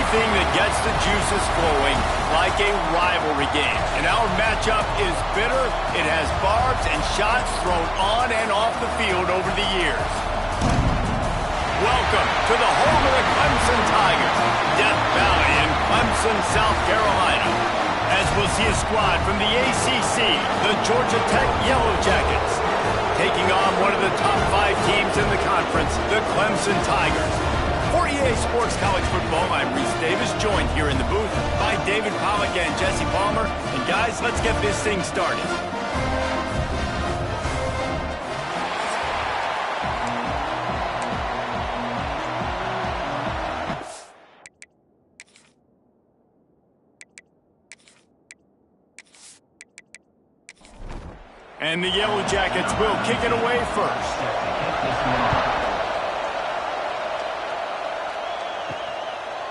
anything that gets the juices flowing, like a rivalry game. And our matchup is bitter. It has barbs and shots thrown on and off the field over the years. Welcome to the home of the Clemson Tigers, Death Valley in Clemson, South Carolina. As we'll see a squad from the ACC, the Georgia Tech Yellow Jackets, taking on one of the top 5 teams in the conference, the Clemson Tigers. For EA Sports College Football, I'm Reese Davis, joined here in the booth by David Pollack and Jesse Palmer. And guys, let's get this thing started. And the Yellow Jackets will kick it away first.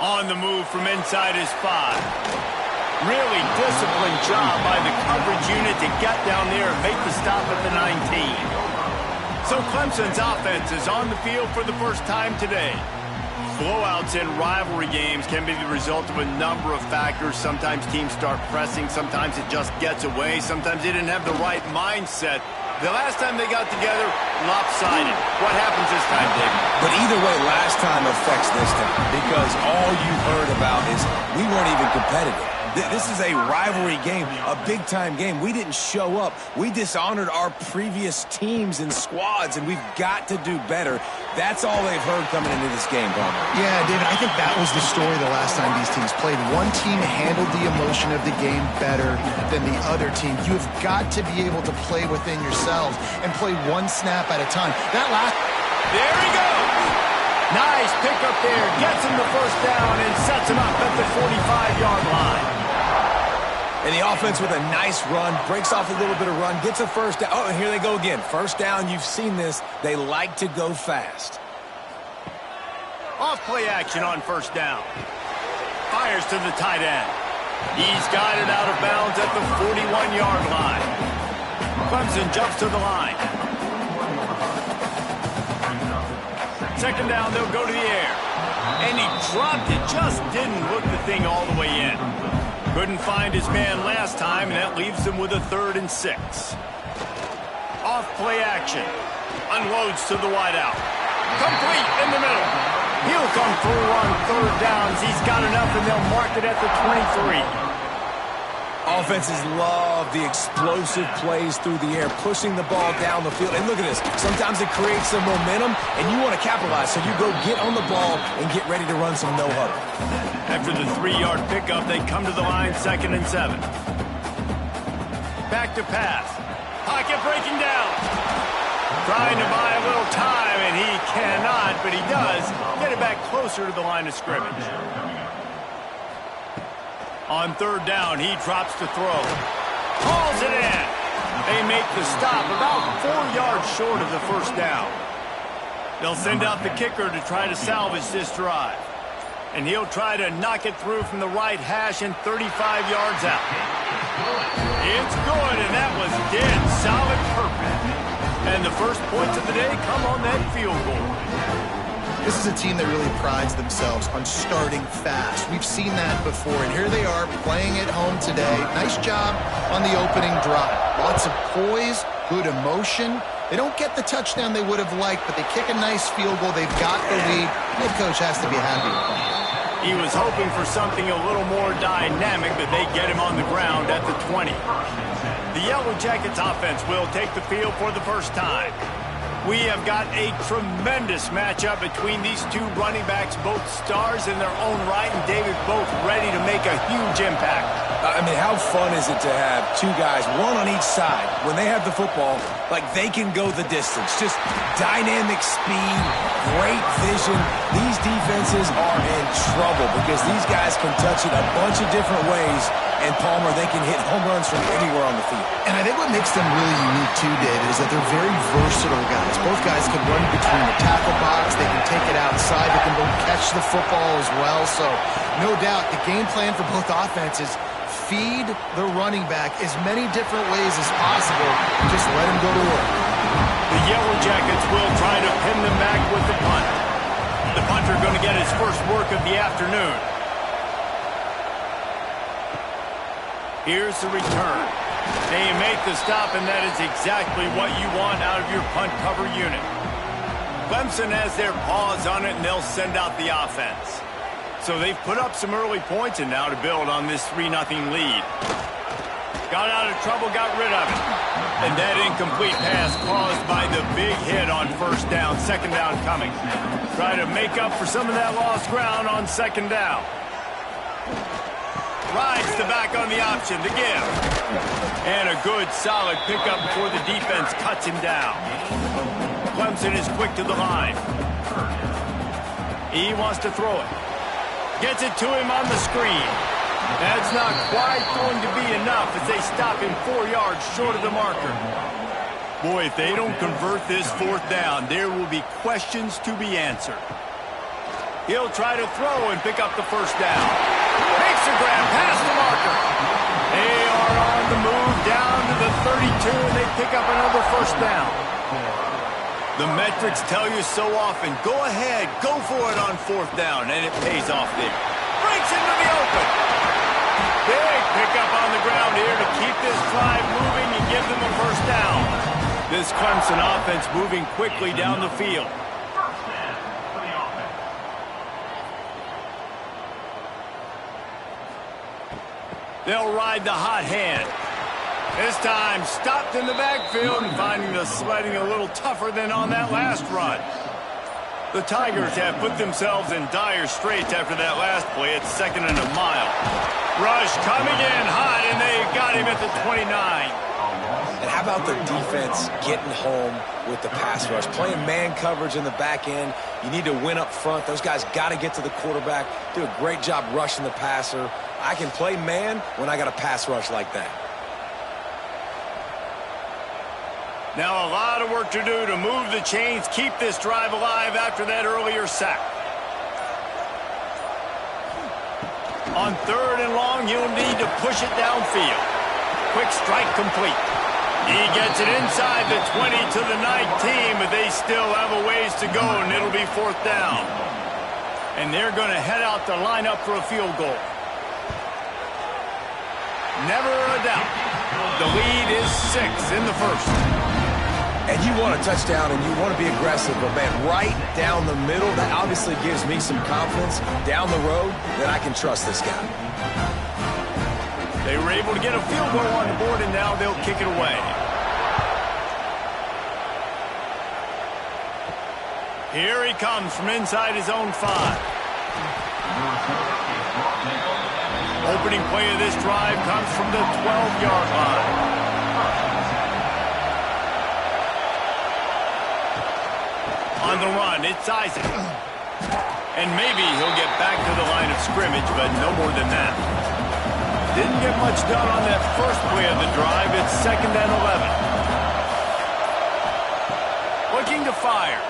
On the move from inside his 5. Really disciplined job by the coverage unit to get down there and make the stop at the 19. So Clemson's offense is on the field for the first time today. Blowouts in rivalry games can be the result of a number of factors. Sometimes teams start pressing. Sometimes it just gets away. Sometimes they didn't have the right mindset. The last time they got together, lopsided. What happens this time, David? But either way, last time affects this time because all you heard about is we weren't even competitive. This is a rivalry game, a big-time game. We didn't show up. We dishonored our previous teams and squads, and we've got to do better. That's all they've heard coming into this game, Bob. Yeah, David, I think that was the story the last time these teams played. One team handled the emotion of the game better than the other team. You've got to be able to play within yourselves and play one snap at a time. There he goes! Nice pickup there. Gets him the first down and sets him up at the 45-yard line. And the offense with a nice run, breaks off a little bit of run, gets a first down. Oh, and here they go again. First down, you've seen this. They like to go fast. Off play action on first down. Fires to the tight end. He's got it out of bounds at the 41-yard line. Clemson jumps to the line. Second down, they'll go to the air. And he dropped it, just didn't hook the thing all the way in. Couldn't find his man last time, and that leaves him with a 3rd and 6. Off play action. Unloads to the wideout. Complete in the middle. He'll come through on 3rd downs. He's got enough, and they'll mark it at the 23. Offenses love the explosive plays through the air, pushing the ball down the field. And look at this. Sometimes it creates some momentum, and you want to capitalize. So you go get on the ball and get ready to run some no-huddle. After the 3-yard pickup, they come to the line, 2nd and 7. Back to pass. Pocket breaking down. Trying to buy a little time, and he cannot, but he does get it back closer to the line of scrimmage. On 3rd down, he drops to throw. Hauls it in. They make the stop about 4 yards short of the first down. They'll send out the kicker to try to salvage this drive. And he'll try to knock it through from the right hash and 35 yards out. It's good, and that was dead solid perfect. And the first points of the day come on that field goal. This is a team that really prides themselves on starting fast. We've seen that before, and here they are playing at home today. Nice job on the opening drive. Lots of poise, good emotion. They don't get the touchdown they would have liked, but they kick a nice field goal. They've got the lead. Head coach has to be happy with them. He was hoping for something a little more dynamic, but they get him on the ground at the 20. The Yellow Jackets offense will take the field for the first time. We have got a tremendous matchup between these two running backs, both stars in their own right, and David both ready to make a huge impact. I mean, how fun is it to have two guys, one on each side, when they have the football, like they can go the distance. Just dynamic speed, great vision. These defenses are in trouble because these guys can touch it a bunch of different ways, and Palmer, they can hit home runs from anywhere on the field. And I think what makes them really unique too, David, is that they're very versatile guys. Both guys can run between the tackle box. They can take it outside. They can both catch the football as well. So no doubt the game plan for both offenses, feed the running back as many different ways as possible. Just let him go to work. The Yellow Jackets will try to pin them back with the punt. The punter going to get his first work of the afternoon. Here's the return. They make the stop, and that is exactly what you want out of your punt cover unit. Clemson has their paws on it, and they'll send out the offense. So they've put up some early points, and now to build on this 3-0 lead. Got out of trouble, got rid of it. And that incomplete pass caused by the big hit on first down, second down coming. Try to make up for some of that lost ground on second down. Rides the back on the option, the give. And a good, solid pickup before the defense cuts him down. Clemson is quick to the line. He wants to throw it. Gets it to him on the screen. That's not quite going to be enough as they stop him 4 yards short of the marker. Boy, if they don't convert this fourth down, there will be questions to be answered. He'll try to throw and pick up the first down. Makes a grab past the marker. They are on the move down to the 32, and they pick up another first down. The metrics tell you so often, go ahead, go for it on fourth down, and it pays off there. Breaks into the open. Big pickup on the ground here to keep this drive moving and give them a first down. This Clemson offense moving quickly down the field. They'll ride the hot hand. This time stopped in the backfield and finding the sledding a little tougher than on that last run. The Tigers have put themselves in dire straits after that last play. It's 2nd and a mile. Rush coming in hot, and they got him at the 29. And how about the defense getting home with the pass rush? Playing man coverage in the back end. You need to win up front. Those guys got to get to the quarterback. Do a great job rushing the passer. I can play man when I got a pass rush like that. Now a lot of work to do to move the chains, keep this drive alive after that earlier sack. On 3rd and long, you'll need to push it downfield. Quick strike complete. He gets it inside the 20 to the 19, but they still have a ways to go, and it'll be 4th down. And they're going to head out to line up for a field goal. Never a doubt. The lead is 6 in the first. And you want a touchdown and you want to be aggressive, but man, right down the middle, that obviously gives me some confidence down the road that I can trust this guy. They were able to get a field goal on the board, and now they'll kick it away. Here he comes from inside his own 5. Opening play of this drive comes from the 12-yard line. On the run, it's Isaac. And maybe he'll get back to the line of scrimmage, but no more than that. Didn't get much done on that first play of the drive. It's 2nd and 11. Looking to fire.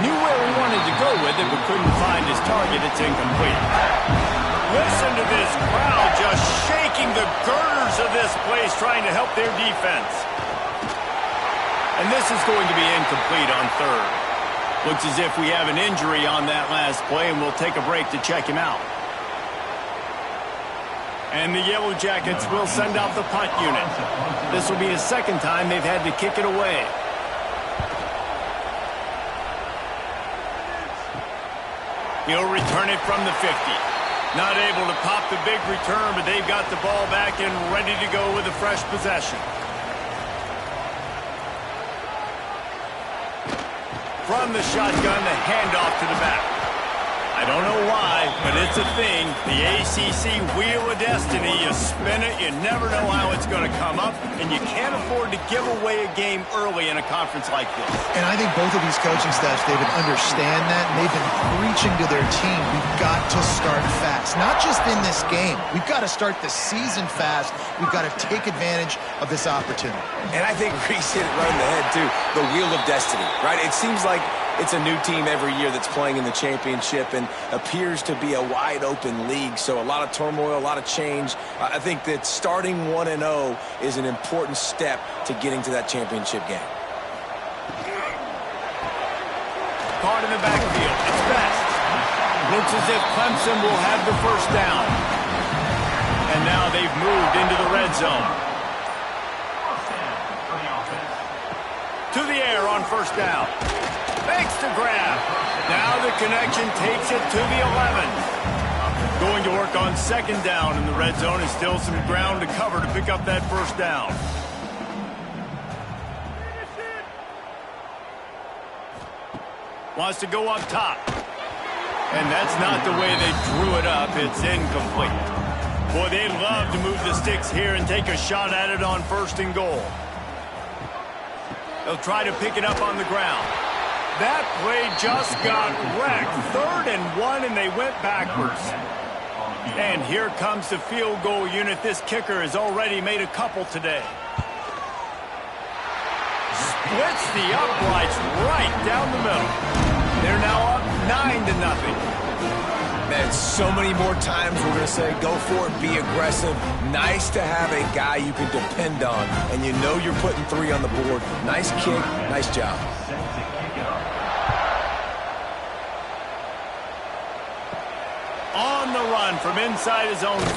Knew where he wanted to go with it, but couldn't find his target. It's incomplete. Listen to this crowd just shaking the girders of this place, trying to help their defense. And this is going to be incomplete on 3rd. Looks as if we have an injury on that last play, and we'll take a break to check him out. And the Yellow Jackets will send out the punt unit. This will be the 2nd time they've had to kick it away. He'll return it from the 50. Not able to pop the big return, but they've got the ball back and ready to go with a fresh possession. From the shotgun, the handoff to the back. I don't know why, but it's a thing. The ACC Wheel of Destiny. You spin it, you never know how it's going to come up, and you can't afford to give away a game early in a conference like this. And I think both of these coaching staffs, David, understand that, and they've been preaching to their team, we've got to start fast. Not just in this game. We've got to start the season fast. We've got to take advantage of this opportunity. And I think Reese hit it right in the head, too. The Wheel of Destiny, right? It seems like it's a new team every year that's playing in the championship and appears to be a wide-open league. So a lot of turmoil, a lot of change. I think that starting 1-0 is an important step to getting to that championship game. Caught in the backfield. It's Best. Looks as if Clemson will have the first down. And now they've moved into the red zone. To the air on first down. Makes the grab. Now the connection takes it to the 11. Going to work on second down in the red zone, and still some ground to cover to pick up that first down. Wants to go up top. And that's not the way they drew it up. It's incomplete. Boy, they'd love to move the sticks here and take a shot at it on first and goal. They'll try to pick it up on the ground. That play just got wrecked. 3rd and 1, and they went backwards. And here comes the field goal unit. This kicker has already made a couple today. Splits the uprights right down the middle. They're now up 9-0. Man, so many more times we're going to say, go for it, be aggressive. Nice to have a guy you can depend on, and you know you're putting 3 on the board. Nice kick, nice job. On the run from inside his own 5.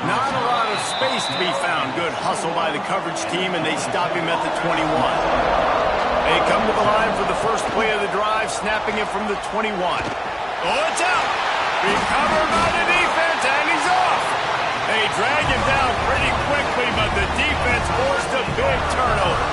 Not a lot of space to be found. Good hustle by the coverage team, and they stop him at the 21. They come to the line for the first play of the drive, snapping it from the 21. Oh, it's out! Recovered by the defense, and he's off! They drag him down pretty quickly, but the defense forced a big turnover.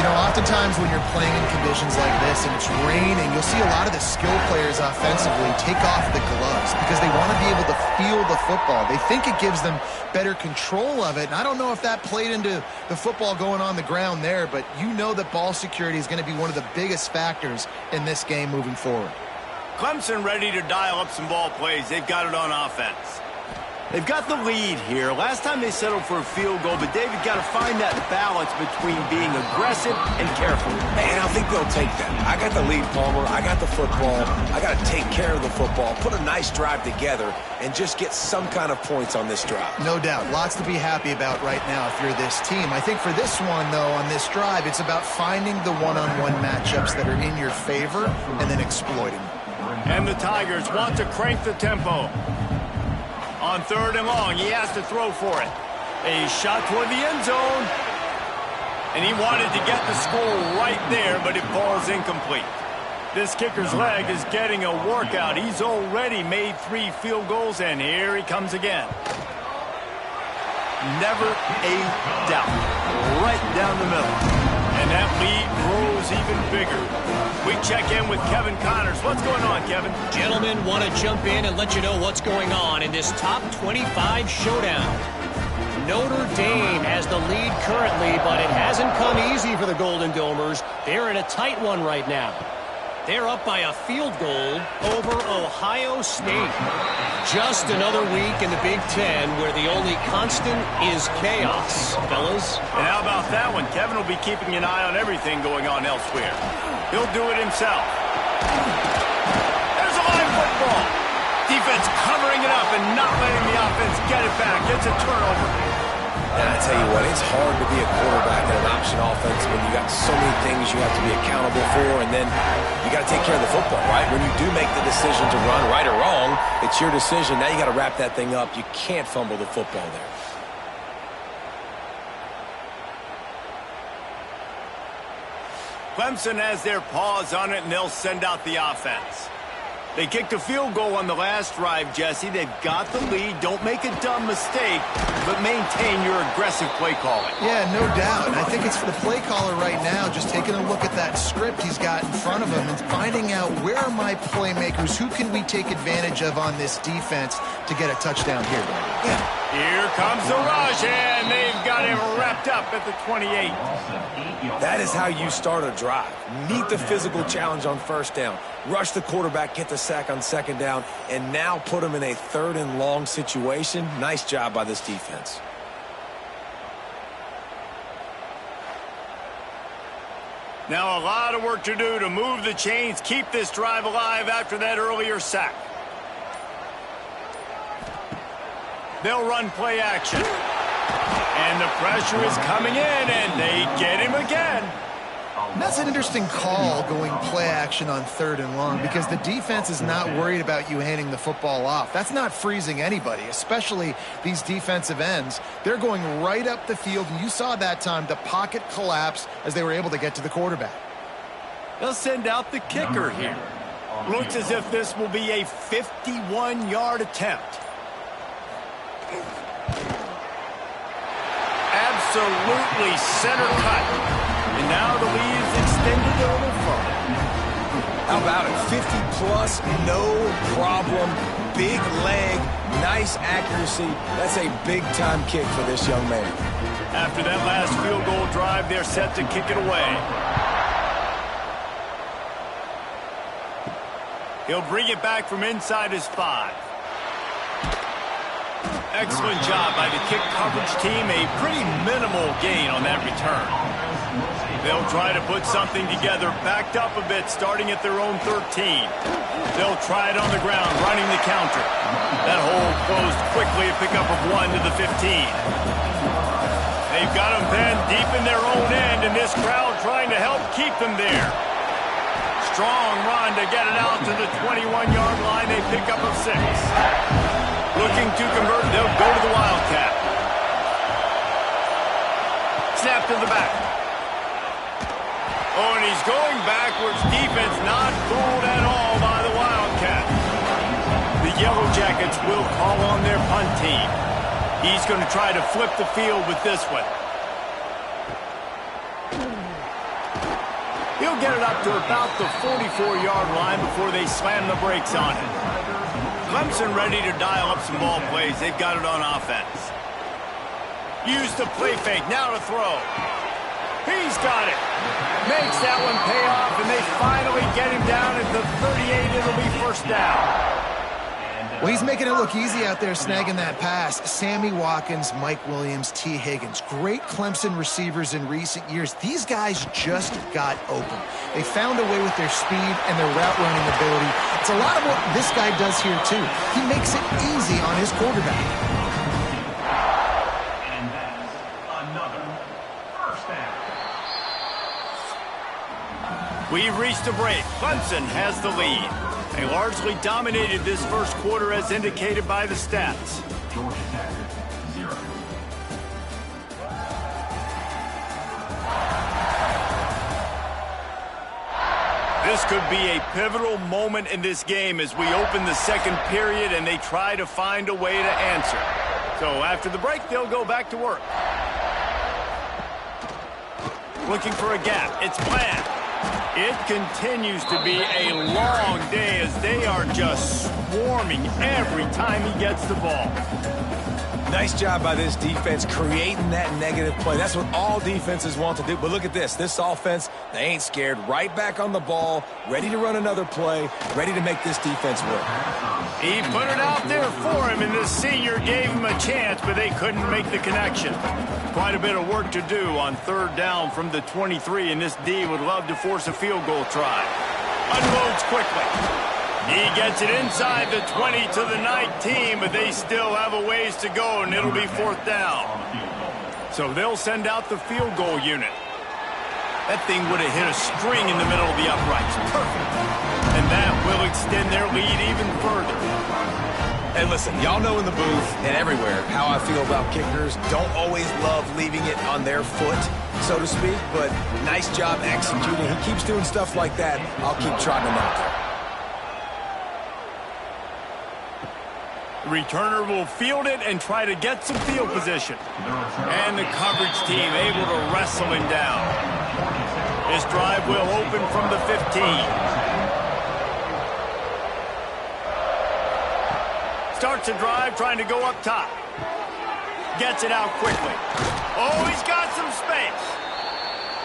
You know, oftentimes when you're playing in conditions like this and it's raining, you'll see a lot of the skill players offensively take off the gloves because they want to be able to feel the football. They think it gives them better control of it, and I don't know if that played into the football going on the ground there, but you know that ball security is going to be one of the biggest factors in this game moving forward. Clemson ready to dial up some ball plays. They've got it on offense. They've got the lead here. Last time they settled for a field goal, but David got to find that balance between being aggressive and careful. And I think they'll take that. I got the lead, Palmer. I got the football. I got to take care of the football, put a nice drive together, and just get some kind of points on this drive. No doubt. Lots to be happy about right now if you're this team. I think for this one, though, on this drive, it's about finding the one-on-one matchups that are in your favor and then exploiting them. And the Tigers want to crank the tempo. On 3rd and long, he has to throw for it. A shot toward the end zone. And he wanted to get the score right there, but it falls incomplete. This kicker's leg is getting a workout. He's already made 3 field goals, and here he comes again. Never a doubt. Right down the middle. And that lead grows even bigger. We check in with Kevin Connors. What's going on, Kevin? Gentlemen, want to jump in and let you know what's going on in this top 25 showdown. Notre Dame has the lead currently, but it hasn't come easy for the Golden Domers. They're in a tight one right now. They're up by a field goal over Ohio State. Just another week in the Big Ten where the only constant is chaos, fellas. And how about that one? Kevin will be keeping an eye on everything going on elsewhere. He'll do it himself. There's a live football. Defense covering it up and not letting the offense get it back. It's a turnover. And I tell you what, it's hard to be a quarterback in an option offense when you got so many things you have to be accountable for, and then you got to take care of the football, right? When you do make the decision to run, right or wrong, it's your decision. Now you got to wrap that thing up. You can't fumble the football there. Clemson has their paws on it, and they'll send out the offense. They kicked a field goal on the last drive, Jesse. They've got the lead. Don't make a dumb mistake, but maintain your aggressive play calling. Yeah, no doubt. And I think it's for the play caller right now, just taking a look at that script he's got in front of him and finding out where are my playmakers, who can we take advantage of on this defense to get a touchdown here. Yeah. Here comes the rush, and they've got him wrapped up at the 28. That is how you start a drive. Meet the physical challenge on first down. Rush the quarterback, get the sack on second down, and now put him in a 3rd and long situation. Nice job by this defense. Now a lot of work to do to move the chains, keep this drive alive after that earlier sack. They'll run play action. And the pressure is coming in, and they get him again. And that's an interesting call, going play action on 3rd and long, because the defense is not worried about you handing the football off. That's not freezing anybody, especially these defensive ends. They're going right up the field, and you saw that time the pocket collapse as they were able to get to the quarterback. They'll send out the kicker here. Looks as if this will be a 51-yard attempt. Absolutely center cut. And now the lead is extended a little further. How about it? 50-plus, no problem. Big leg, nice accuracy. That's a big-time kick for this young man. After that last field goal drive, they're set to kick it away. He'll bring it back from inside his 5. Excellent job by the kick coverage team. A pretty minimal gain on that return. They'll try to put something together, backed up a bit, starting at their own 13. They'll try it on the ground, running the counter. That hole closed quickly, a pickup of 1 to the 15. They've got them then deep in their own end, and this crowd trying to help keep them there. Strong run to get it out to the 21-yard line. They pick up a 6. Looking to convert, they'll go to the Wildcat. Snap to the back. Oh, and he's going backwards. Defense not fooled at all by the Wildcat. The Yellow Jackets will call on their punt team. He's going to try to flip the field with this one. He'll get it up to about the 44-yard line before they slam the brakes on it. Clemson ready to dial up some ball plays. They've got it on offense. Use the play fake. Now to throw. He's got it. Makes that one pay off, and they finally get him down at the 38. It'll be first down. Well, he's making it look easy out there, snagging that pass. Sammy Watkins, Mike Williams, T. Higgins. Great Clemson receivers in recent years. These guys just got open. They found a way with their speed and their route running ability. It's a lot of what this guy does here, too. He makes it easy on his quarterback. And that's another first down. We've reached a break. Clemson has the lead. They largely dominated this first quarter as indicated by the stats. Georgia Tech, 0. This could be a pivotal moment in this game as we open the second period and they try to find a way to answer. So after the break, they'll go back to work. Looking for a gap. It's planned. It continues to be a long day as they are just swarming every time he gets the ball. Nice job by this defense creating that negative play. That's what all defenses want to do. But look at this. This offense, they ain't scared. Right back on the ball, ready to run another play, ready to make this defense work. He put it out there for him, and the senior gave him a chance, but they couldn't make the connection. Quite a bit of work to do on 3rd down from the 23, and this D would love to force a field goal try. Unloads quickly. He gets it inside the 20 to the 19, but they still have a ways to go, and it'll be 4th down. So they'll send out the field goal unit. That thing would have hit a string in the middle of the uprights. Perfect. And that will extend their lead even further. And listen, y'all know in the booth and everywhere how I feel about kickers. Don't always love leaving it on their foot, so to speak, but nice job executing. He keeps doing stuff like that. I'll keep trotting him out there. The returner will field it and try to get some field position. And the coverage team able to wrestle him down. This drive will open from the 15. Starts a drive trying to go up top. Gets it out quickly. Oh, he's got some space.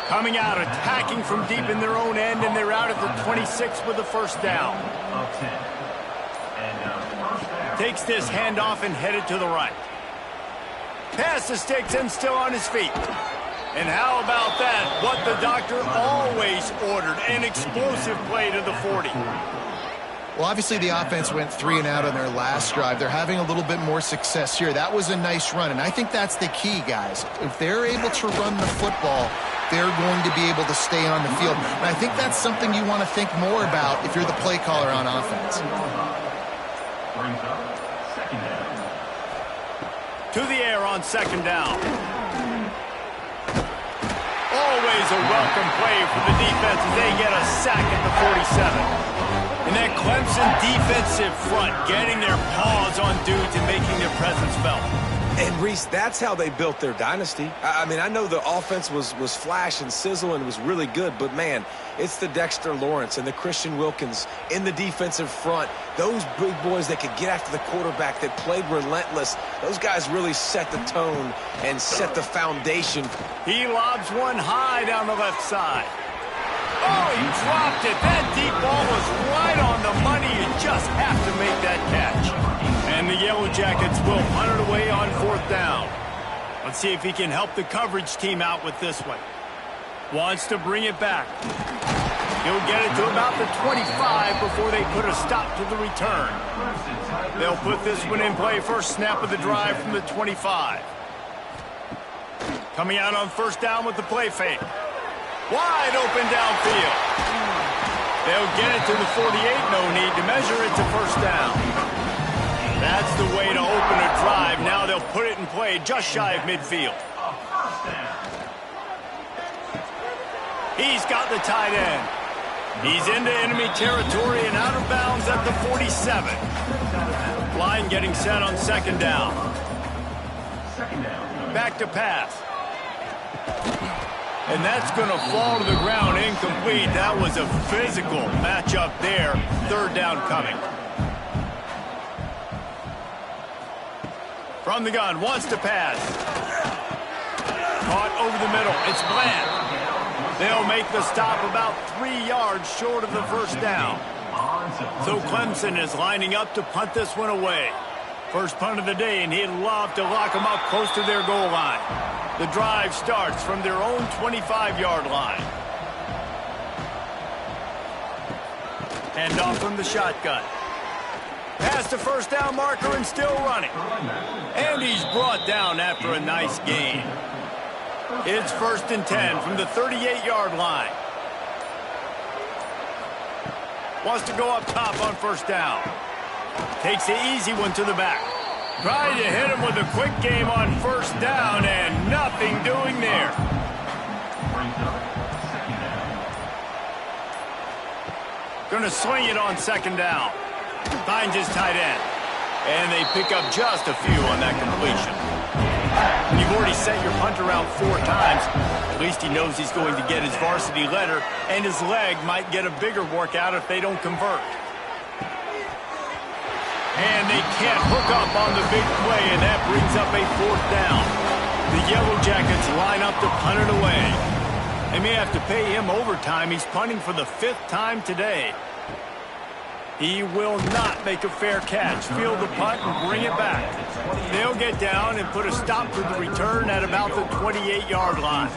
Coming out, attacking from deep in their own end, and they're out at the 26 with the first down. Takes this handoff and headed to the right. Pass the sticks and still on his feet. And how about that? What the doctor always ordered, an explosive play to the 40. Well, obviously the offense went 3 and out on their last drive. They're having a little bit more success here. That was a nice run, and I think that's the key, guys. If they're able to run the football, they're going to be able to stay on the field. And I think that's something you want to think more about if you're the play caller on offense. Brings up second down. To the air on second down. Always a welcome play for the defense as they get a sack at the 47. And that Clemson defensive front getting their paws on dudes and making their presence felt. And, Reese, that's how they built their dynasty. I mean, I know the offense was flash and sizzle and was really good, but, man, it's the Dexter Lawrence and the Christian Wilkins in the defensive front. Those big boys that could get after the quarterback, that played relentless. Those guys really set the tone and set the foundation. He lobs one high down the left side. Oh, he dropped it. That deep ball was right on the money. You just have to make that catch. And the Yellow Jackets will punt it away on 4th down. Let's see if he can help the coverage team out with this one. Wants to bring it back. He'll get it to about the 25 before they put a stop to the return. They'll put this one in play first snap of the drive from the 25. Coming out on 1st down with the play fake. Wide open downfield. They'll get it to the 48. No need to measure it to 1st down. That's the way to open a drive. Now they'll put it in play just shy of midfield. He's got the tight end. He's into enemy territory and out of bounds at the 47. Line getting set on 2nd down. Back to pass. And that's going to fall to the ground incomplete. That was a physical matchup there. 3rd down coming. From the gun, wants to pass. Caught over the middle. It's Bland. They'll make the stop about 3 yards short of the 1st down. So Clemson is lining up to punt this one away. First punt of the day, and he'd love to lock them up close to their goal line. The drive starts from their own 25-yard line. Hand off from the shotgun. Past the 1st down marker and still running. And he's brought down after a nice gain. It's 1st and 10 from the 38-yard line. Wants to go up top on 1st down. Takes the easy one to the back. Trying to hit him with a quick game on 1st down and nothing doing there. Going to swing it on 2nd down. Finds his tight end. And they pick up just a few on that completion. When you've already set your punter out 4 times, at least he knows he's going to get his varsity letter, and his leg might get a bigger workout if they don't convert. And they can't hook up on the big play, and that brings up a 4th down. The Yellow Jackets line up to punt it away. They may have to pay him overtime. He's punting for the 5th time today. He will not make a fair catch. Field the punt and bring it back. They'll get down and put a stop to the return at about the 28-yard line.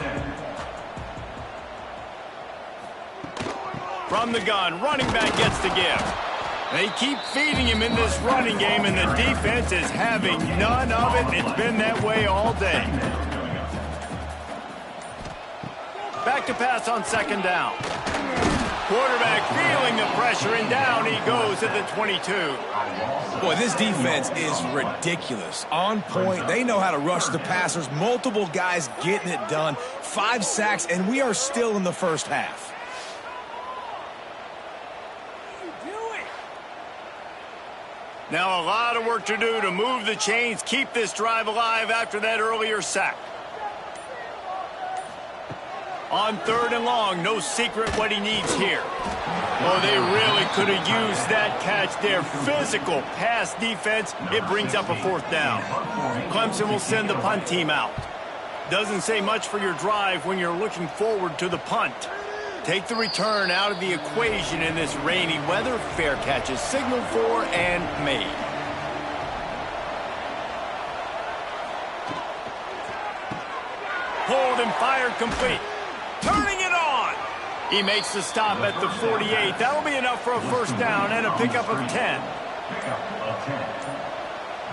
From the gun, running back gets the give. They keep feeding him in this running game, and the defense is having none of it. It's been that way all day. Back to pass on 2nd down. Quarterback feeling the pressure, and down he goes at the 22. Boy, this defense is ridiculous. On point. They know how to rush the passers. Multiple guys getting it done. 5 sacks, and we are still in the 1st half. Now a lot of work to do to move the chains, keep this drive alive after that earlier sack. On 3rd and long, no secret what he needs here. Oh, they really could have used that catch there. Physical pass defense. It brings up a 4th down. Clemson will send the punt team out. Doesn't say much for your drive when you're looking forward to the punt. Take the return out of the equation in this rainy weather. Fair catch is signaled for and made. Pulled and fired complete. Turning it on. He makes the stop at the 48. That'll be enough for a first down and a pickup of 10. Pickup of 10.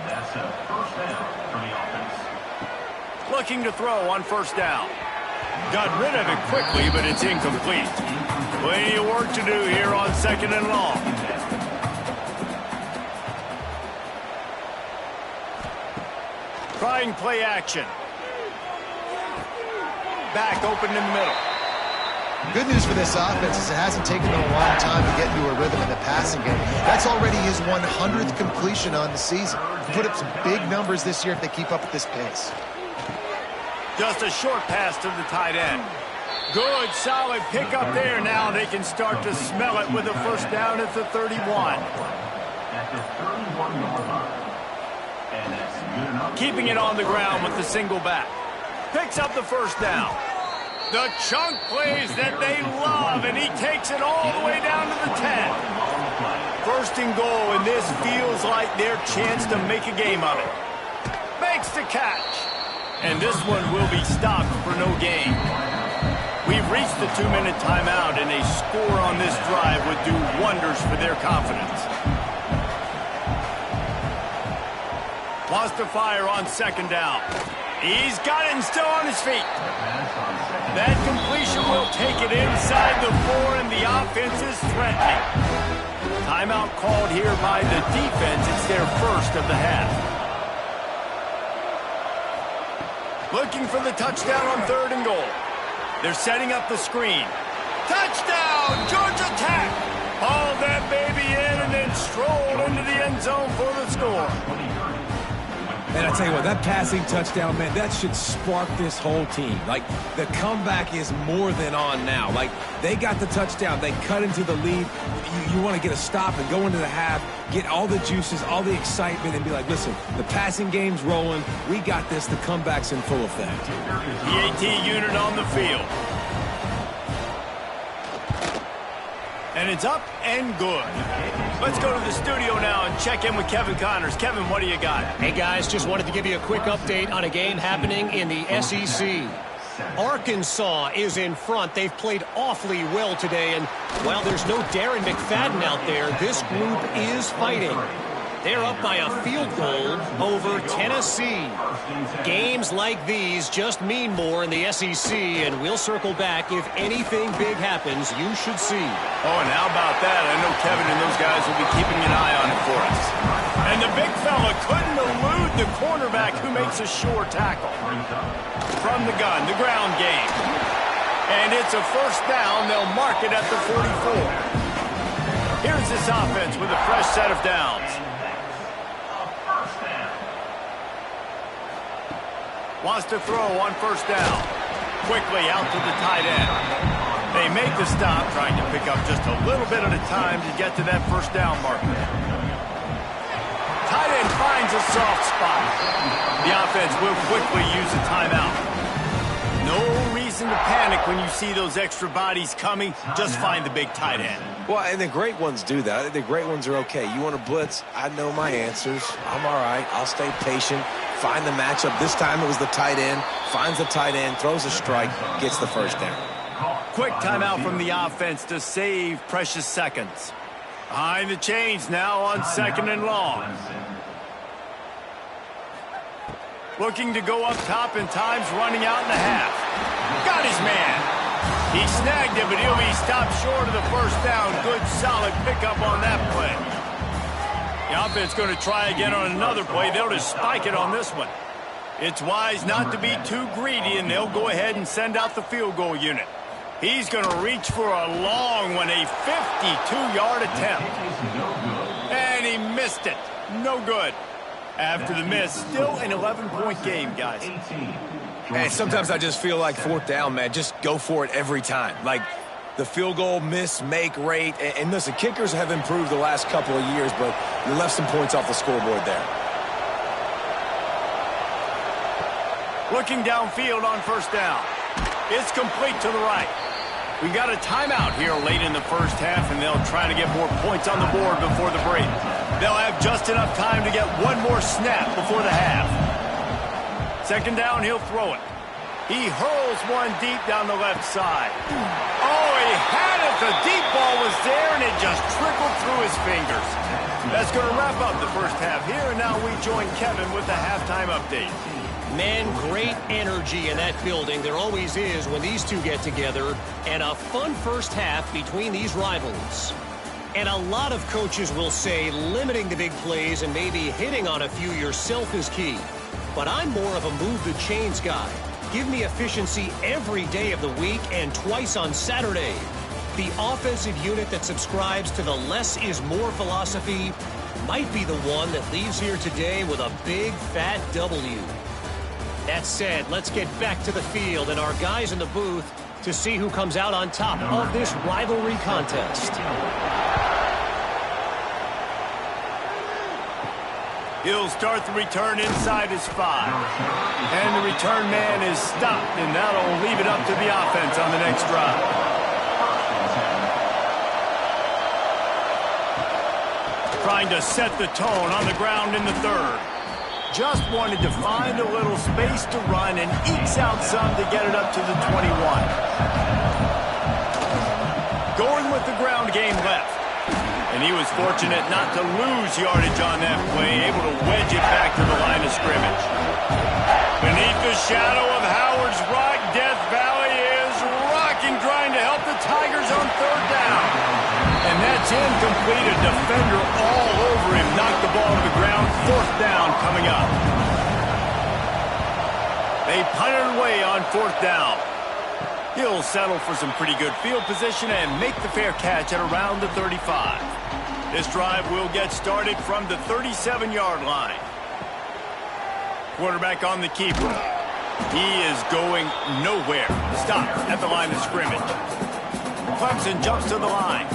That's a first down for the offense. Looking to throw on first down. Got rid of it quickly, but it's incomplete. Plenty of work to do here on second and long. Trying play action. Back open in the middle. Good news for this offense is it hasn't taken them a long time to get into a rhythm in the passing game. That's already his 100th completion on the season. Put up some big numbers this year if they keep up at this pace. Just a short pass to the tight end. Good, solid pickup there. Now they can start to smell it with a first down at the 31. At the 31-yard line. And that's good enough. Keeping it on the ground with the single back. Picks up the first down. The chunk plays that they love, and he takes it all the way down to the 10. First and goal, and this feels like their chance to make a game of it. Makes the catch. And this one will be stopped for no gain. We've reached the 2-minute timeout, and a score on this drive would do wonders for their confidence. Wants to fire on second down. He's got it and still on his feet. That completion will take it inside the 4, and the offense is threatening. Timeout called here by the defense. It's their first of the half. Looking for the touchdown on third and goal. They're setting up the screen. Touchdown! Georgia Tech! Hauled that baby in and then strolled into the end zone for the score. And I tell you what, that passing touchdown, man, that should spark this whole team. Like, the comeback is more than on now. Like, they got the touchdown. They cut into the lead. You want to get a stop and go into the half, get all the juices, all the excitement, and be like, listen, the passing game's rolling. We got this. The comeback's in full effect. The AT unit on the field. And it's up and good. Let's go to the studio now and check in with Kevin Connors. Kevin, what do you got? Hey, guys, just wanted to give you a quick update on a game happening in the SEC. Arkansas is in front. They've played awfully well today, and while there's no Darren McFadden out there, this group is fighting. They're up by a field goal over Tennessee. Games like these just mean more in the SEC, and we'll circle back. If anything big happens, you should see. Oh, and how about that? I know Kevin and those guys will be keeping an eye on it for us. And the big fella couldn't elude the cornerback who makes a sure tackle. From the gun, the ground game. And it's a first down. They'll mark it at the 44. Here's this offense with a fresh set of downs. Wants to throw on first down. Quickly out to the tight end. They make the stop, trying to pick up just a little bit at a time to get to that first down marker. Tight end finds a soft spot. The offense will quickly use a timeout. No reason to panic when you see those extra bodies coming. Just find the big tight end. Well, and the great ones do that. I think the great ones are okay. You want to blitz? I know my answers. I'm all right. I'll stay patient. Find the matchup. This time it was the tight end. Finds the tight end, throws a strike, gets the first down. Quick timeout from the offense to save precious seconds. Behind the chains now on second and long. Looking to go up top, and time's running out in the half. Got his man. He snagged it, but he'll be stopped short of the first down. Good, solid pickup on that play. The offense going to try again on another play. They'll just spike it on this one. It's wise not to be too greedy, and they'll go ahead and send out the field goal unit. He's going to reach for a long one, a 52-yard attempt. And he missed it. No good. After the miss, still an 11-point game, guys. Hey, sometimes I just feel like fourth down, man. Just go for it every time. Like, the field goal miss, make rate. And listen, kickers have improved the last couple of years, but you left some points off the scoreboard there. Looking downfield on first down. It's complete to the right. We got a timeout here late in the first half, and they'll try to get more points on the board before the break. They'll have just enough time to get one more snap before the half. Second down, he'll throw it. He hurls one deep down the left side. Oh, he He had it. The deep ball was there, and it just trickled through his fingers. That's going to wrap up the first half here, and now we join Kevin with the halftime update. Man, great energy in that building. There always is when these two get together. And a fun first half between these rivals. And a lot of coaches will say limiting the big plays and maybe hitting on a few yourself is key. But I'm more of a move the chains guy. Give me efficiency every day of the week and twice on Saturday. The offensive unit that subscribes to the less is more philosophy might be the one that leaves here today with a big fat W. That said, let's get back to the field and our guys in the booth to see who comes out on top of this rivalry contest. He'll start the return inside his 5. And the return man is stopped, and that'll leave it up to the offense on the next drive. Trying to set the tone on the ground in the 3rd. Just wanted to find a little space to run and ekes out some to get it up to the 21. Going with the ground game left. And he was fortunate not to lose yardage on that play, able to wedge it back to the line of scrimmage. Beneath the shadow of Howard's Rock, Death Valley is rocking, trying to help the Tigers on 3rd down. And that's incomplete. A defender all over him. Knocked the ball to the ground. 4th down coming up. They punt it away on 4th down. He'll settle for some pretty good field position and make the fair catch at around the 35. This drive will get started from the 37-yard line. Quarterback on the keeper. He is going nowhere. Stopped at the line of scrimmage. Clemson jumps to the line.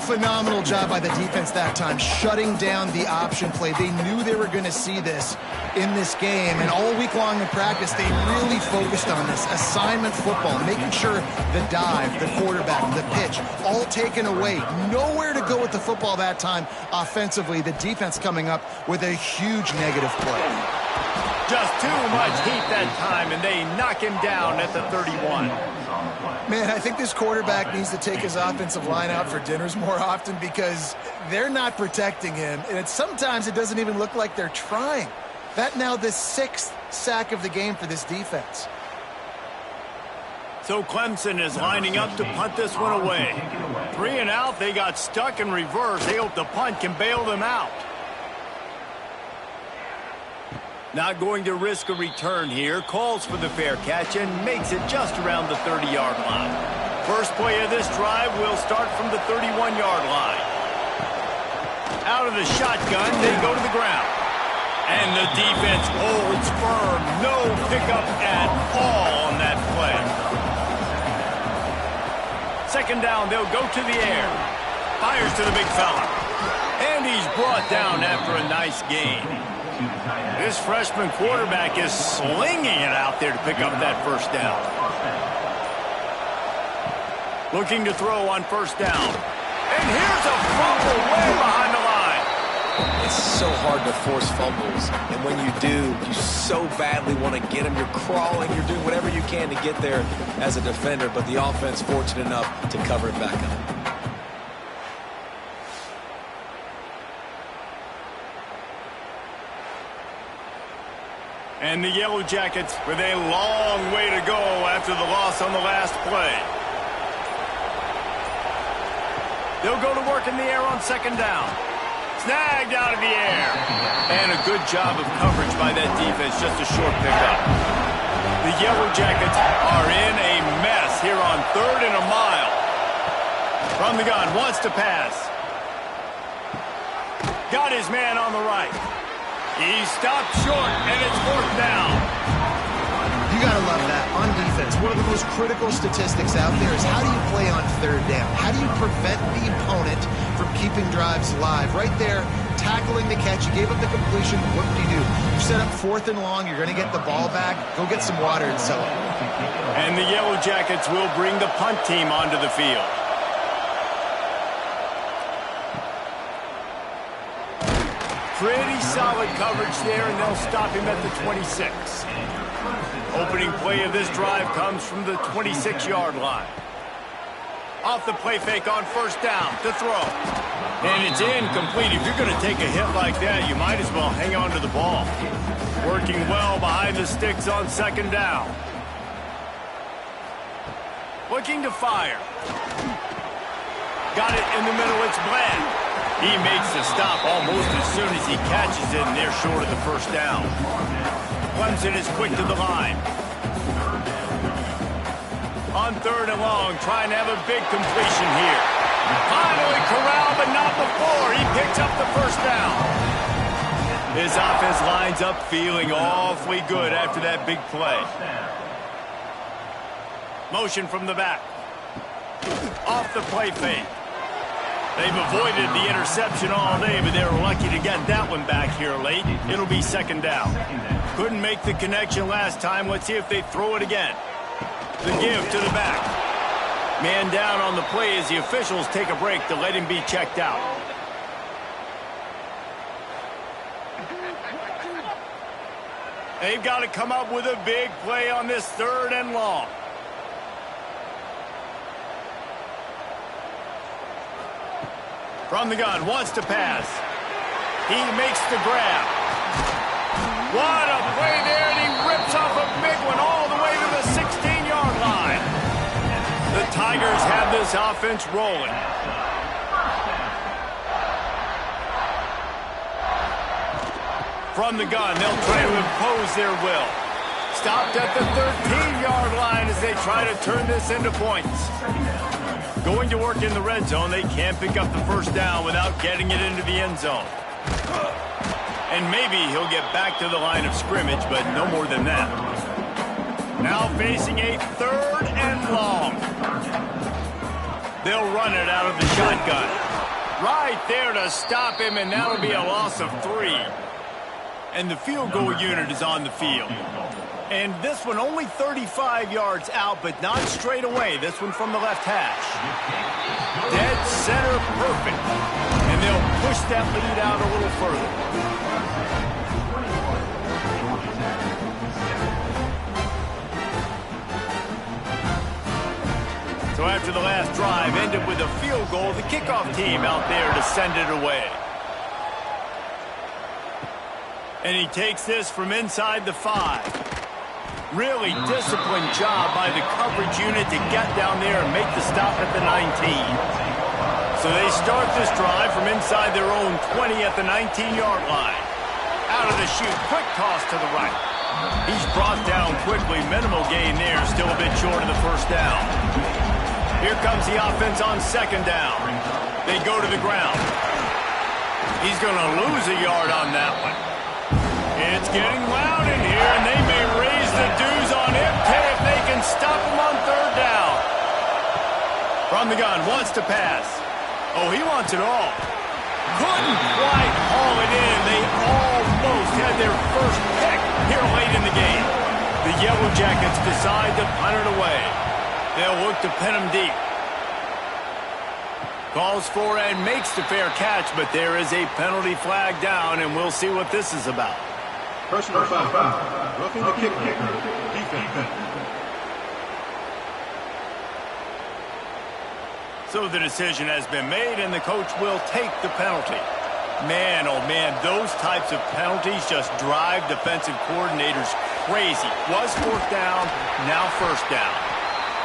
Phenomenal job by the defense that time, shutting down the option play. They knew they were going to see this in this game, and all week long in practice, they really focused on this. Assignment football, making sure the dive, the quarterback, the pitch, all taken away. Nowhere to go with the football that time offensively. The defense coming up with a huge negative play. Just too much heat that time, and they knock him down at the 31. Man, I think this quarterback needs to take his offensive line out for dinners more often because they're not protecting him. And sometimes it doesn't even look like they're trying. That now the 6th sack of the game for this defense. So Clemson is lining up to punt this one away. 3 and out, they got stuck in reverse. They hope the punt can bail them out. Not going to risk a return here. Calls for the fair catch and makes it just around the 30-yard line. First play of this drive will start from the 31-yard line. Out of the shotgun, they go to the ground. And the defense holds firm. No pickup at all on that play. 2nd down, they'll go to the air. Fires to the big fella. And he's brought down after a nice gain. This freshman quarterback is slinging it out there to pick up that 1st down. Looking to throw on 1st down. And here's a fumble way behind the line. It's so hard to force fumbles. And when you do, you so badly want to get them. You're crawling. You're doing whatever you can to get there as a defender. But the offense fortunate enough to cover it back up. And the Yellow Jackets with a long way to go after the loss on the last play. They'll go to work in the air on 2nd down. Snagged out of the air. And a good job of coverage by that defense, just a short pickup. The Yellow Jackets are in a mess here on 3rd and a mile. From the gun, wants to pass. Got his man on the right. He stopped short, and it's 4th down. You got to love that on defense. One of the most critical statistics out there is how do you play on 3rd down? How do you prevent the opponent from keeping drives alive? Right there, tackling the catch. You gave up the completion. What do? You set up 4th and long. You're going to get the ball back. Go get some water and sell it. And the Yellow Jackets will bring the punt team onto the field. Pretty solid coverage there, and they'll stop him at the 26. Opening play of this drive comes from the 26-yard line. Off the play fake on first down to throw. And it's incomplete. If you're going to take a hit like that, you might as well hang on to the ball. Working well behind the sticks on second down. Looking to fire. Got it in the middle. It's Bland. He makes the stop almost as soon as he catches it, and they're short of the first down. Clemson is quick to the line. On third and long, trying to have a big completion here. Finally corralled, but not before. He picks up the first down. His offense lines up feeling awfully good after that big play. Motion from the back. Off the play fake. They've avoided the interception all day, but they were lucky to get that one back here late. It'll be second down. Couldn't make the connection last time. Let's see if they throw it again. The give to the back. Man down on the play as the officials take a break to let him be checked out. They've got to come up with a big play on this third and long. From the gun, wants to pass. He makes the grab. What a play there, and he rips off a big one all the way to the 16-yard line. The Tigers have this offense rolling. From the gun, they'll try to impose their will. Stopped at the 13-yard line as they try to turn this into points. Going to work in the red zone, they can't pick up the first down without getting it into the end zone. And maybe he'll get back to the line of scrimmage, but no more than that. Now facing a third and long. They'll run it out of the shotgun. Right there to stop him, and that'll be a loss of 3. And the field goal unit is on the field. And this one only 35 yards out, but not straight away. This one from the left hash. Dead center perfect. And they'll push that lead out a little further. So after the last drive ended with a field goal, the kickoff team out there to send it away. And he takes this from inside the 5. Really disciplined job by the coverage unit to get down there and make the stop at the 19. So they start this drive from inside their own 20 at the 19-yard line. Out of the chute, quick toss to the right. He's brought down quickly, minimal gain there, still a bit short of the first down. Here comes the offense on second down. They go to the ground. He's going to lose a yard on that one. It's getting loud in here, and they may raise the dues on MK if they can stop him on third down. From the gun, wants to pass. Oh, he wants it all. Couldn't quite haul it in. They almost had their first pick here late in the game. The Yellow Jackets decide to punt it away. They'll look to pin him deep. Calls for and makes the fair catch, but there is a penalty flag down, and we'll see what this is about. Personal foul. Roughing the kicker. Defense. So the decision has been made, and the coach will take the penalty. Man, oh man, those types of penalties just drive defensive coordinators crazy. Was fourth down, now first down.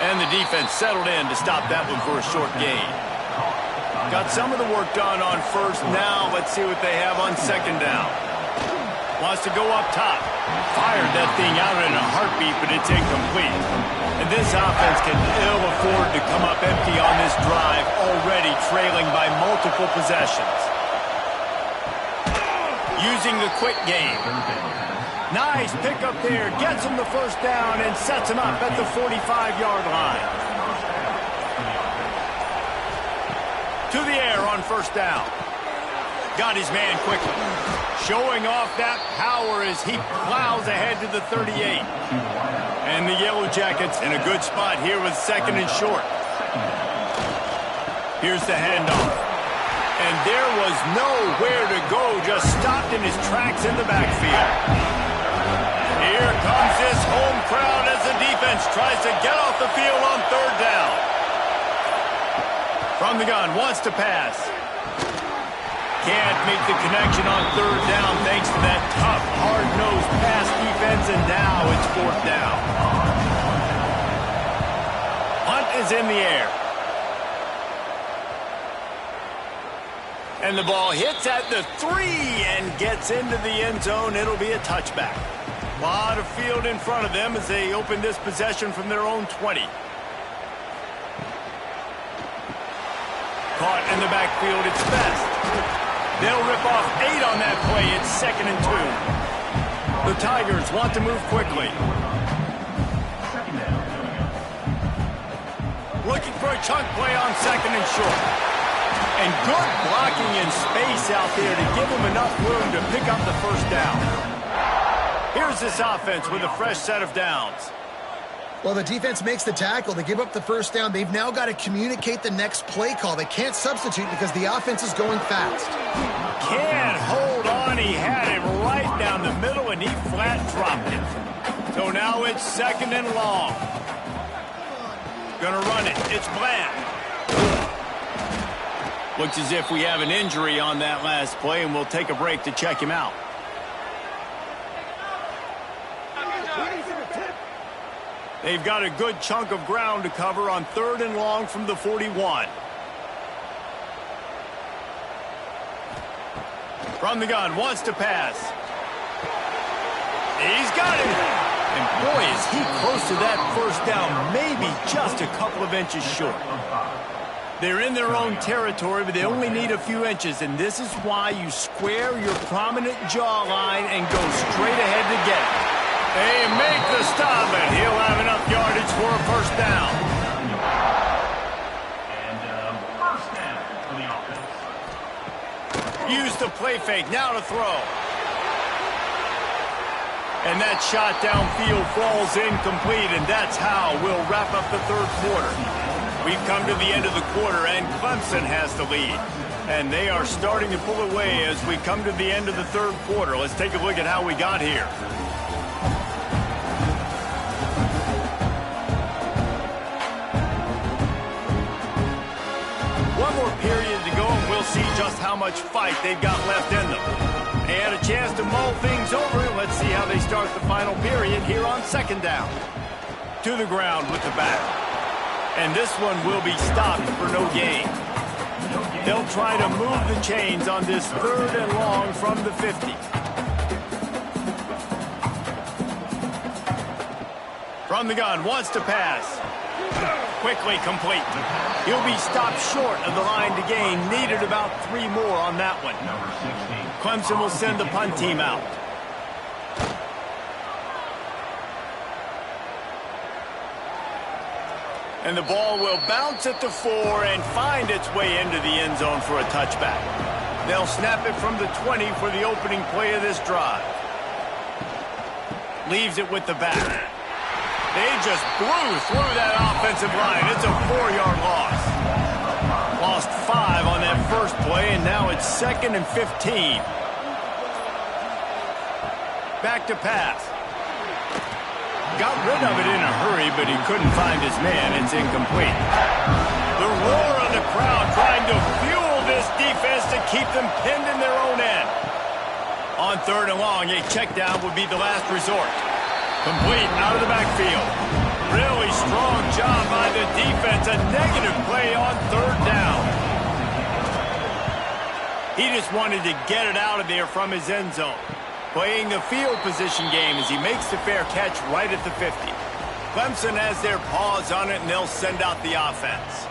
And the defense settled in to stop that one for a short gain. Got some of the work done on first. Now let's see what they have on second down. Wants to go up top. Fired that thing out in a heartbeat, but it's incomplete. And this offense can ill afford to come up empty on this drive, already trailing by multiple possessions. Using the quick game. Nice pickup there. Gets him the first down and sets him up at the 45-yard line. To the air on first down. Got his man quickly. Showing off that power as he plows ahead to the 38. And the Yellow Jackets in a good spot here with second and short. Here's the handoff. And there was nowhere to go, just stopped in his tracks in the backfield. Here comes this home crowd as the defense tries to get off the field on third down. From the gun, wants to pass. Can't make the connection on third down thanks to that tough, hard-nosed pass defense, and now it's fourth down. Punt is in the air. And the ball hits at the 3 and gets into the end zone. It'll be a touchback. A lot of field in front of them as they open this possession from their own 20. Caught in the backfield, it's best. They'll rip off 8 on that play. It's 2nd and 2. The Tigers want to move quickly. Looking for a chunk play on 2nd and short. And good blocking in space out there to give them enough room to pick up the first down. Here's this offense with a fresh set of downs. Well, the defense makes the tackle. They give up the first down. They've now got to communicate the next play call. They can't substitute because the offense is going fast. Can't hold on. He had it right down the middle, and he flat dropped it. So now it's 2nd and long. Gonna run it. It's Bland. Looks as if we have an injury on that last play, and we'll take a break to check him out. They've got a good chunk of ground to cover on 3rd and long from the 41. From the gun, wants to pass. He's got it. And boy, is he close to that first down, maybe just a couple of inches short. They're in their own territory, but they only need a few inches, and this is why you square your prominent jawline and go straight ahead to get it. They make the stop, and he'll have enough yardage for a first down. And first down for the offense. Use the play fake, now to throw. And that shot downfield falls incomplete, and that's how we'll wrap up the third quarter. We've come to the end of the quarter, and Clemson has the lead. And they are starting to pull away as we come to the end of the third quarter. Let's take a look at how we got here. One more period to go, and we'll see just how much fight they've got left in them. They had a chance to mull things over. Let's see how they start the final period here on 2nd down. To the ground with the back. And this one will be stopped for no gain. They'll try to move the chains on this 3rd and long from the 50. From the gun, wants to pass. Quickly complete. He'll be stopped short of the line to gain. Needed about 3 more on that one. Clemson will send the punt team out. And the ball will bounce at the 4 and find its way into the end zone for a touchback. They'll snap it from the 20 for the opening play of this drive. Leaves it with the back. They just blew through that offensive line. It's a 4-yard loss. Lost 5 on that first play, and now it's 2nd and 15. Back to pass. Got rid of it in a hurry, but he couldn't find his man. It's incomplete. The roar of the crowd trying to fuel this defense to keep them pinned in their own end. On 3rd and long, a check down would be the last resort. Complete out of the backfield. Really strong job by the defense. A negative play on 3rd down. He just wanted to get it out of there from his end zone. Playing the field position game as he makes the fair catch right at the 50. Clemson has their paws on it, and they'll send out the offense.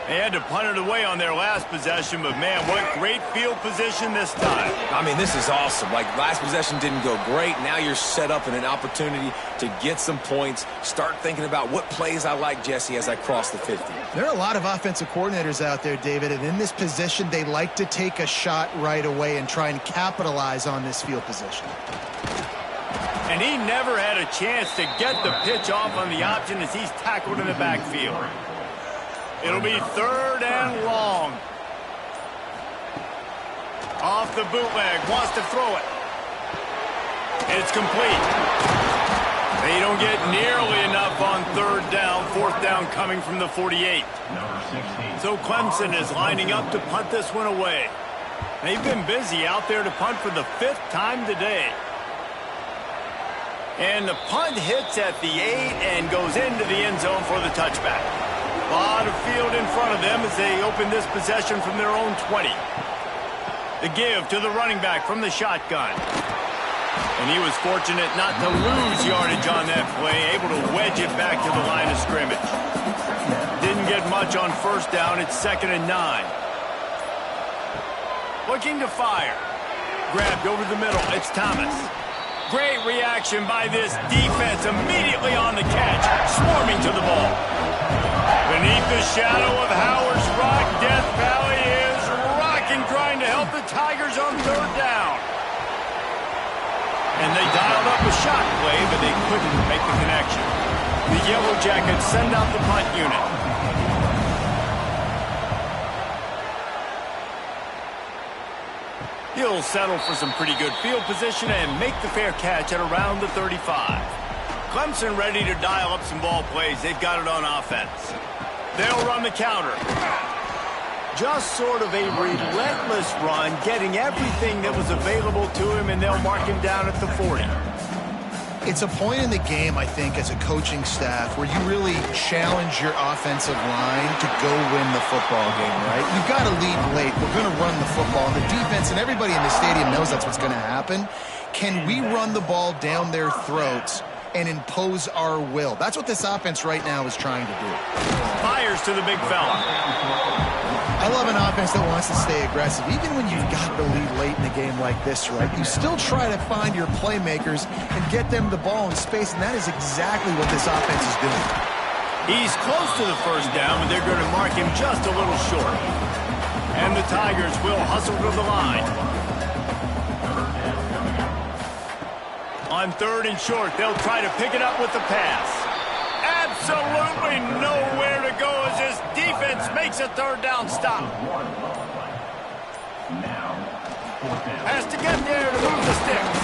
They had to punt it away on their last possession, but man, what great field position this time. I mean, this is awesome. Like, last possession didn't go great. Now you're set up in an opportunity to get some points. Start thinking about what plays I like, Jesse, as I cross the 50. There are a lot of offensive coordinators out there, David, and in this position, they like to take a shot right away and try and capitalize on this field position. And he never had a chance to get the pitch off on the option as he's tackled in the backfield. It'll be 3rd and long. Off the bootleg, wants to throw it. It's complete. They don't get nearly enough on third down. Fourth down coming from the 48. Number 16. So Clemson is lining up to punt this one away. They've been busy out there to punt for the 5th time today. And the punt hits at the 8 and goes into the end zone for the touchback. A lot of field in front of them as they open this possession from their own 20. The give to the running back from the shotgun. And he was fortunate not to lose yardage on that play, able to wedge it back to the line of scrimmage. Didn't get much on first down. It's 2nd and 9. Looking to fire. Grabbed over the middle. It's Thomas. Great reaction by this defense. Immediately on the catch. Swarming to the ball. Beneath the shadow of Howard's Rock, Death Valley is rocking, trying to help the Tigers on third down. And they dialed up a shot play, but they couldn't make the connection. The Yellow Jackets send out the punt unit. He'll settle for some pretty good field position and make the fair catch at around the 35. Clemson ready to dial up some ball plays. They've got it on offense. They'll run the counter. Just sort of a relentless run, getting everything that was available to him, and they'll mark him down at the 40. It's a point in the game, I think, as a coaching staff where you really challenge your offensive line to go win the football game, right? You've got to lead late. We're going to run the football. And the defense and everybody in the stadium knows that's what's going to happen. Can we run the ball down their throats and impose our will? That's what this offense right now is trying to do. Fires to the big fella. I love an offense that wants to stay aggressive. Even when you've got the lead late in a game like this, right, you still try to find your playmakers and get them the ball in space, and that is exactly what this offense is doing. He's close to the first down, but they're going to mark him just a little short. And the Tigers will hustle to the line. On 3rd and short, they'll try to pick it up with the pass. Absolutely nowhere to go as this defense makes a 3rd down stop. Has to get there to move the sticks.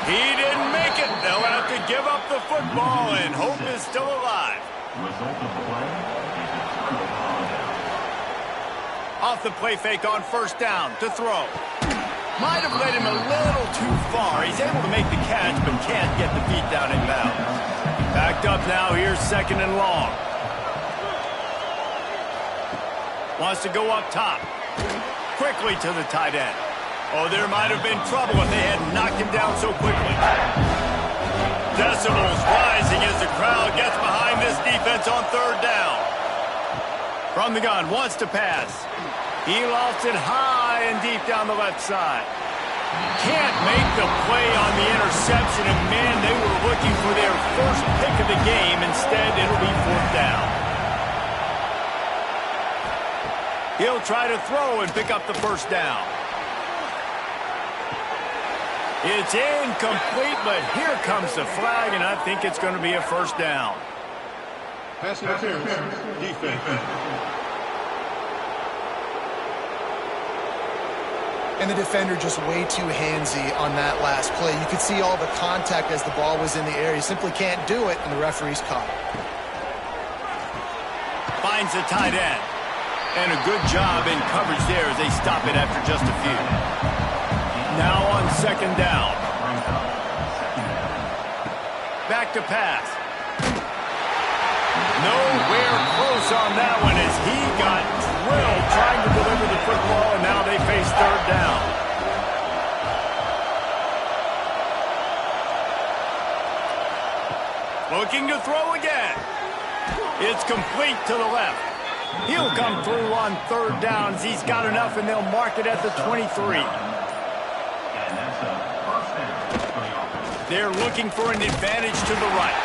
He didn't make it. They'll have to give up the football, and hope is still alive. Off the play fake on 1st down to throw. Might have led him a little too far. He's able to make the catch, but can't get the feet down in bounds. Backed up now. Here's 2nd and long. Wants to go up top. Quickly to the tight end. Oh, there might have been trouble if they had knocked him down so quickly. Decibels rising as the crowd gets behind this defense on 3rd down. From the gun, wants to pass. He lost it high and deep down the left side. Can't make the play on the interception, and man, they were looking for their first pick of the game. Instead, it'll be 4th down. He'll try to throw and pick up the 1st down. It's incomplete, but here comes the flag, and I think it's going to be a 1st down. Pass interference. Defense. And the defender just way too handsy on that last play. You could see all the contact as the ball was in the air. He simply can't do it, and the referee's caught. Finds the tight end. And a good job in coverage there as they stop it after just a few. Now on 2nd down. Back to pass. Nowhere close on that one as he got drilled trying to deliver the football, and now they face 3rd down. Looking to throw again. It's complete to the left. He'll come through on 3rd downs. He's got enough, and they'll mark it at the 23. They're looking for an advantage to the right.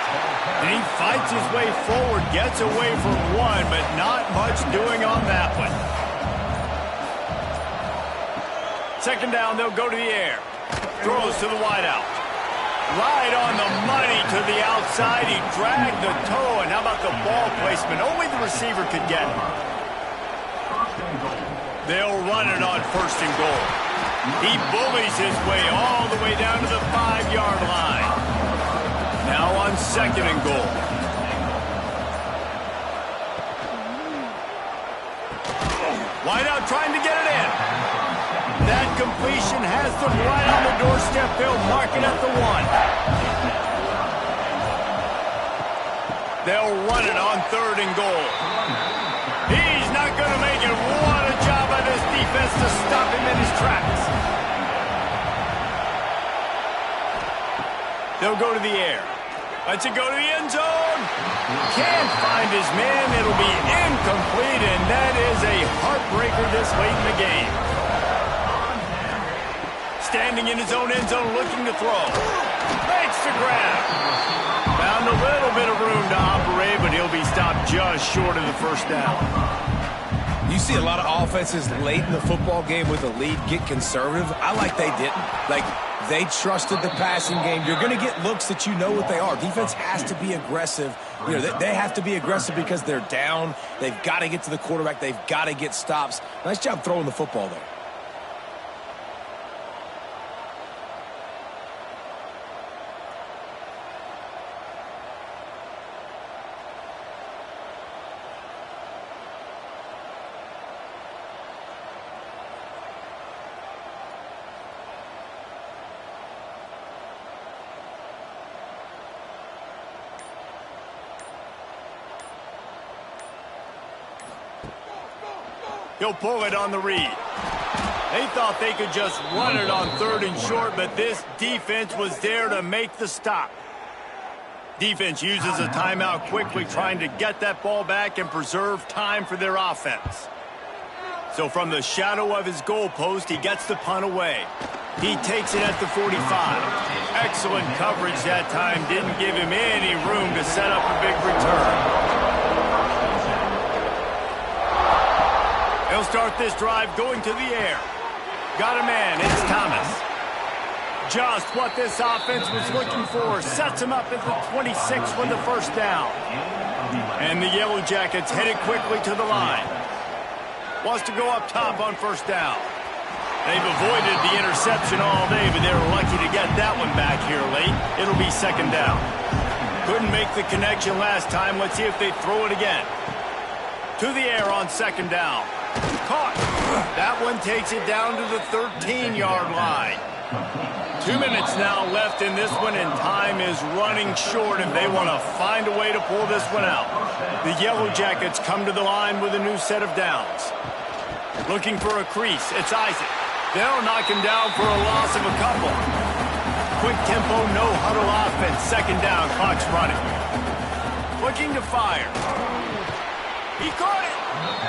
And he fights his way forward, gets away from one, but not much doing on that one. 2nd down, they'll go to the air. Throws to the wideout. Right on the money to the outside. He dragged the toe, and how about the ball placement? Only the receiver could get it. They'll run it on 1st and goal. He bullies his way all the way down to the 5-yard line. Now on 2nd and goal. Wide out trying to get it in. That completion has them right on the doorstep. They'll mark it at the 1. They'll run it on 3rd and goal. He's not going to make it. What a job by this defense to stop him in his tracks. They'll go to the air. Lets it go to the end zone. Can't find his man. It'll be incomplete, and that is a heartbreaker this late in the game. Standing in his own end zone, looking to throw. Makes the grab. Found a little bit of room to operate, but he'll be stopped just short of the 1st down. You see a lot of offenses late in the football game with a lead get conservative. I like they didn't. Like, they trusted the passing game. You're going to get looks that you know what they are. Defense has to be aggressive. You know, they have to be aggressive because they're down. They've got to get to the quarterback. They've got to get stops. Nice job throwing the football there. He'll pull it on the read. They thought they could just run it on 3rd and short, but this defense was there to make the stop. Defense uses a timeout quickly, trying to get that ball back and preserve time for their offense. So from the shadow of his goalpost, he gets the punt away. He takes it at the 45. Excellent coverage that time. Didn't give him any room to set up a big return. He'll start this drive going to the air. Got a man. It's Thomas. Just what this offense was looking for. Sets him up at the 26 with the 1st down. And the Yellow Jackets headed quickly to the line. Wants to go up top on 1st down. They've avoided the interception all day, but they were lucky to get that one back here late. It'll be 2nd down. Couldn't make the connection last time. Let's see if they throw it again. To the air on 2nd down. Caught. That one takes it down to the 13-yard line. 2 minutes now left in this one, and time is running short if they want to find a way to pull this one out. The Yellow Jackets come to the line with a new set of downs. Looking for a crease. It's Isaac. They'll knock him down for a loss of a couple. Quick tempo, no huddle offense. 2nd down, clock's running. Looking to fire. He caught it.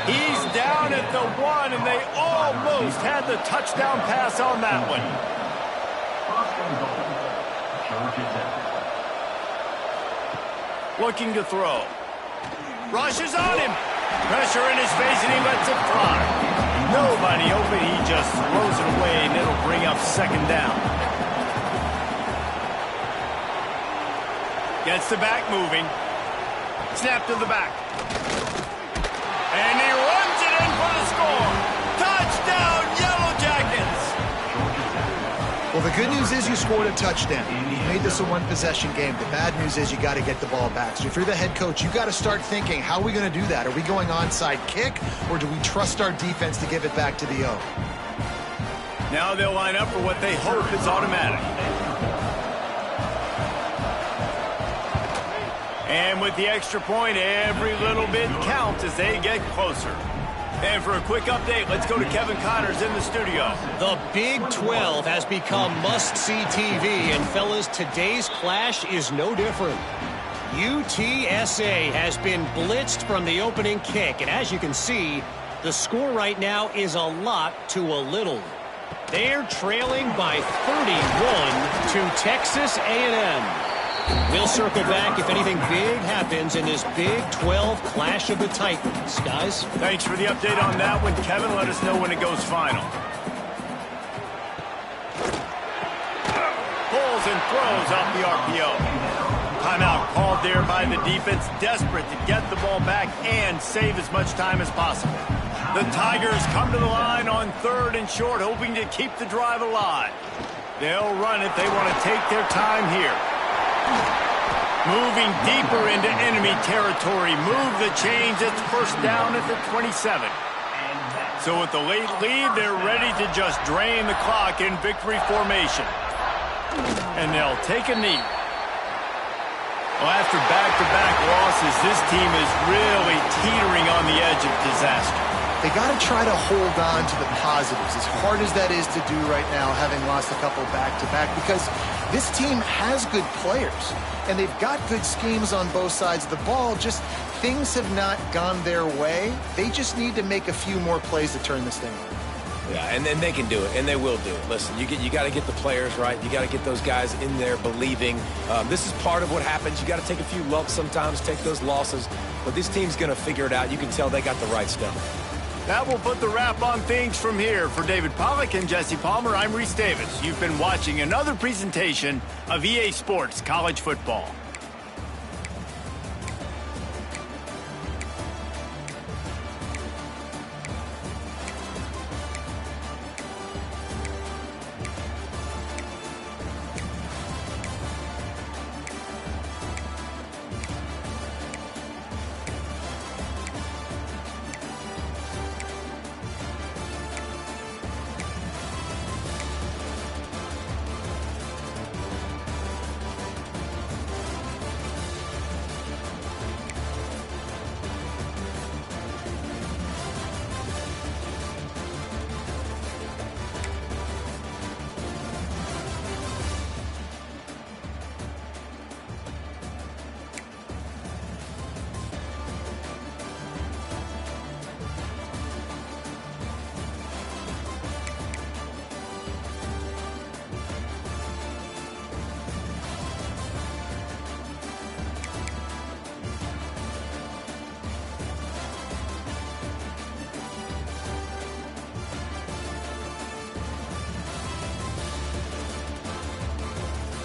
He's down at the 1, and they almost had the touchdown pass on that one. Looking to throw. Rushes on him. Pressure in his face, and he lets it fly. Nobody open. He just throws it away, and it'll bring up 2nd down. Gets the back moving. Snap to the back. And he runs it in for the score. Touchdown, Yellow Jackets! Well, the good news is you scored a touchdown. You made this a one-possession game. The bad news is you got to get the ball back. So if you're the head coach, you got to start thinking, how are we going to do that? Are we going onside kick, or do we trust our defense to give it back to the O? Now they'll line up for what they hope is automatic. And with the extra point, every little bit counts as they get closer. And for a quick update, let's go to Kevin Connors in the studio. The Big 12 has become must-see TV, and fellas, today's clash is no different. UTSA has been blitzed from the opening kick, and as you can see, the score right now is a lot to a little. They're trailing by 31 to Texas A&M. We'll circle back if anything big happens in this Big 12 Clash of the Titans. Guys? Thanks for the update on that one, Kevin. Let us know when it goes final. Pulls and throws off the RPO. Timeout called there by the defense, desperate to get the ball back and save as much time as possible. The Tigers come to the line on 3rd and short, hoping to keep the drive alive. They'll run it. They want to take their time here. Moving deeper into enemy territory. Move the chains. It's first down at the 27. So with the late lead, they're ready to just drain the clock in victory formation. And they'll take a knee. Well, after back-to-back losses, this team is really teetering on the edge of disaster. They got to try to hold on to the positives, as hard as that is to do right now, having lost a couple back-to-back, because this team has good players, and they've got good schemes on both sides of the ball. Just things have not gone their way. They just need to make a few more plays to turn this thing on. Yeah, and then they can do it, and they will do it. Listen, you got to get the players right. You got to get those guys in there believing. This is part of what happens. You got to take a few lumps sometimes, take those losses. But this team's going to figure it out. You can tell they got the right stuff. That will put the wrap on things from here. For David Pollack and Jesse Palmer, I'm Reese Davis. You've been watching another presentation of EA Sports College Football.